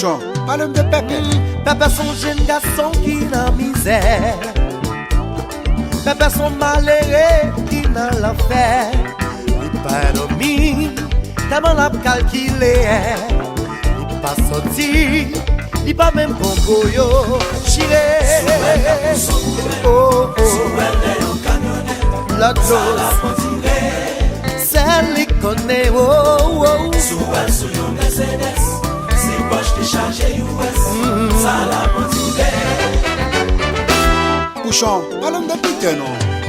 Bouchon, parle de Pépé. Pépé son jeune garçon qui n'a misère. Pépé son malheureux qui n'a l'enfer. Il pas dormi, tellement l'a calculé. Il pas sorti, il pas même bon goyo. Chiré, oh oh, la dose, celle qui connaît, oh oh. Bouchon, parle de Peter, non?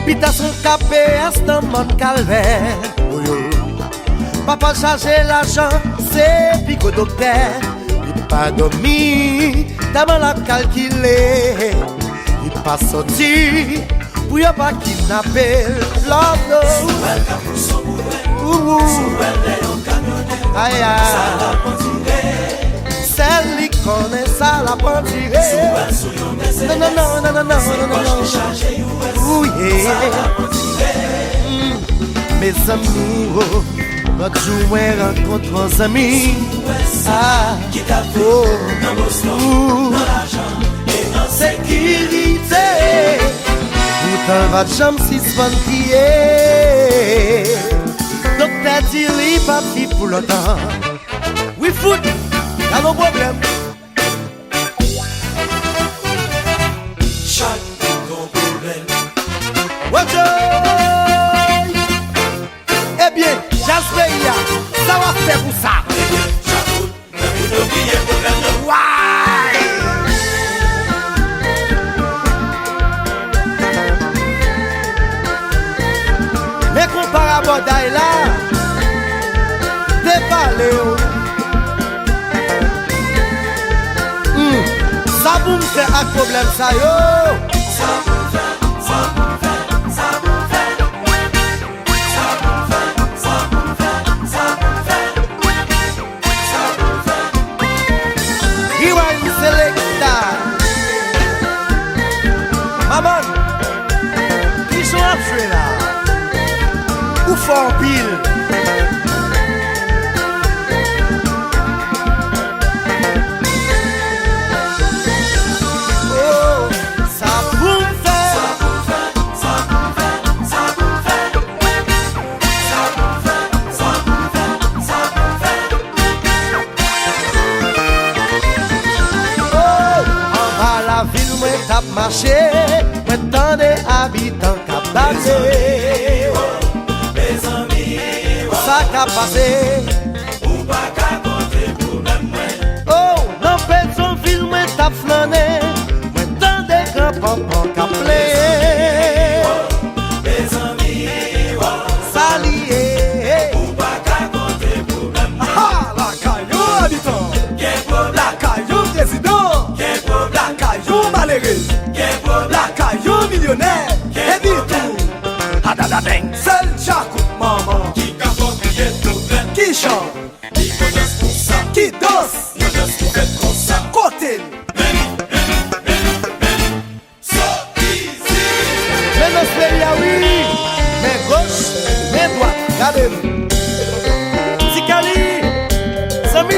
Peter son KPS dans mon calvaire. Papa chargé l'argent, c'est pico docteur. Il pas dormi, tellement l'a calculé. Il pas sorti, pour y'a pas kidnapper. Love, aïe aïe. Celle qui connaît ça la prend tirer. Non, non, non, non, non, non, non, non. Oui, mes amis, oh, notre jouet rencontre un ami. Ah, oh, sécurité. Pourtant, va de jambe si se vend crier. Docteur dit, il pas pris pour longtemps. Oui, foot. Y'a no problème. Chaque ton problème. Eh bien, Jasperia, ça va faire pour ça. Eh bien, j'avoue, mais vous n'oubliez problème. Ouais. Mais comparable d'ailleurs là, t'es parlé. Ça vous me fait un problème, ça yo. Ça vous fait, ça vous fait, ça vous fait. Ça vous fait, ça vous fait, ça vous fait. Ça vous fait. Rewind selector. Maman, qui sont à jouer là? Ou font pile? Tap marché, maintenant des habitants cap batté. Mes amis, ça qu'a passé. ou pas qu'à compter problème. Oh, non fait son film tap flané, maintenant des grands pampans cap plé. Mes amis, ça lié. ou pas qu'à compter problème. Ah, la caillou habitant, Quel problème, la caillou président, quel problème, la caillou malheureux. quel problème. La caillou millionnaire, et dit tout. Adadadeng, seul chakou, maman. Qui capot, qui est problème. Qui chante, Qui connaissent pour ça. qui danse, Nous ne qui fait comme ça. côté. So easy. Mais nos pays, ah oui, mais gauche, mais droite, regardez-nous. Zikali, Sami.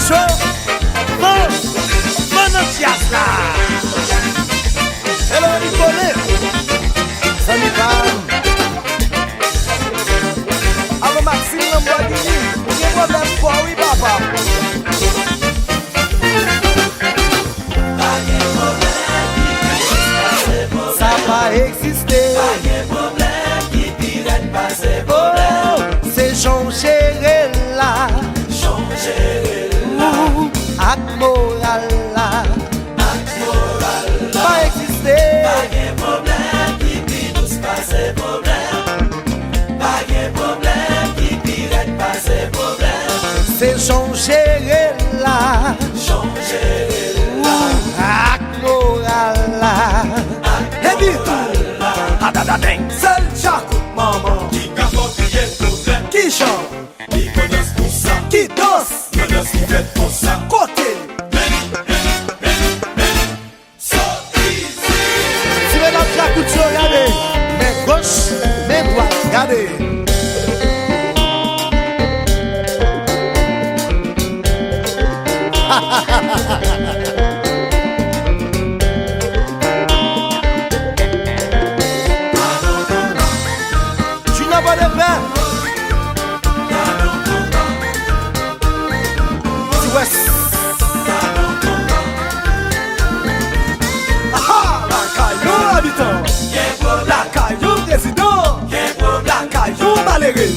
Chaud, bon enthousiasme là. Hello, Nicolas. Sami Pam. Allo Maxime Lamborghini. Quel problème pour oui, papa? Ça va exister. Oh, c'est Jean Géré là. Ak moral la, pas exister. Pas de problème, qui pire douce, pas de problème. Pas de problème, qui pire pas de problème. C'est Jean Géré là. Changer Ak moral la. Et dit tout. Adadadeng, seul chakou. Écoute ça, regardez. Main gauche, main droite, regardez. Tu n'as pas de pain. Tu vois. La caillou habitant, la caillou président, la caillou malheureux.